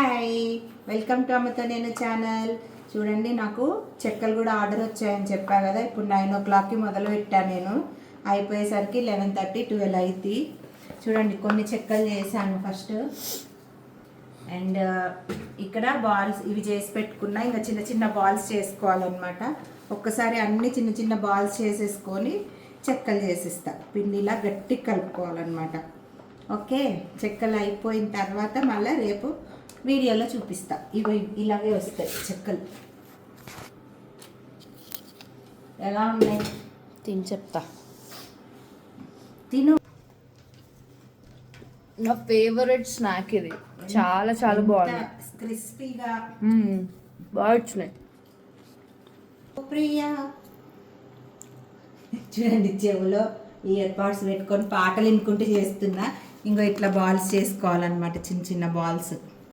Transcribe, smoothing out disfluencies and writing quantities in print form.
Hi, welcome to అమ్మతో నేను channel. చూడండి, నాకు చెక్కలు కూడా ఆర్డర్ వచ్చాయని చెప్పా కదా. ఇప్పుడు 9 o'clockకి మొదలు పెట్టాను నేను. అయిపోయేసరికి 11:30 12 అయింది. చూడండి, కొన్ని చెక్కలు చేశాను ఫస్ట్. అండ్ ఇక్కడ బాల్స్ ఇవి చేసి పెట్టుకున్నా. ఇంకా చిన్న చిన్న బాల్స్ చేసుకోవాలన్నమాట. ఒక్కసారి అన్ని చిన్న చిన్న బాల్స్ చేసేసుకొని చెక్కలు చేసిస్తా. పిండిలా గట్టి కలుపుకోవాలన్నమాట. ఓకే, చెక్కలు అయిపోయిన తర్వాత మళ్ళీ రేపు వీడియోలో చూపిస్తా. ఇవి ఇలాగే వస్తాయి చెక్కలు. ఎలా ఉన్నాయి తిని చెప్తా. తిను. నా ఫేవరెట్ స్నాక్ ఇది. చాలా చాలా బాగుంది, క్రిస్పీగా బాగా వచ్చినాయి. ప్రియా చూడండి, చెవులో ఇయర్ పాడ్స్ పెట్టుకొని పాటలు వినుకుంటూ చేస్తున్నా. ఇంకో ఇట్లా బాల్స్ చేసుకోవాలన్నమాట, చిన్న చిన్న బాల్స్.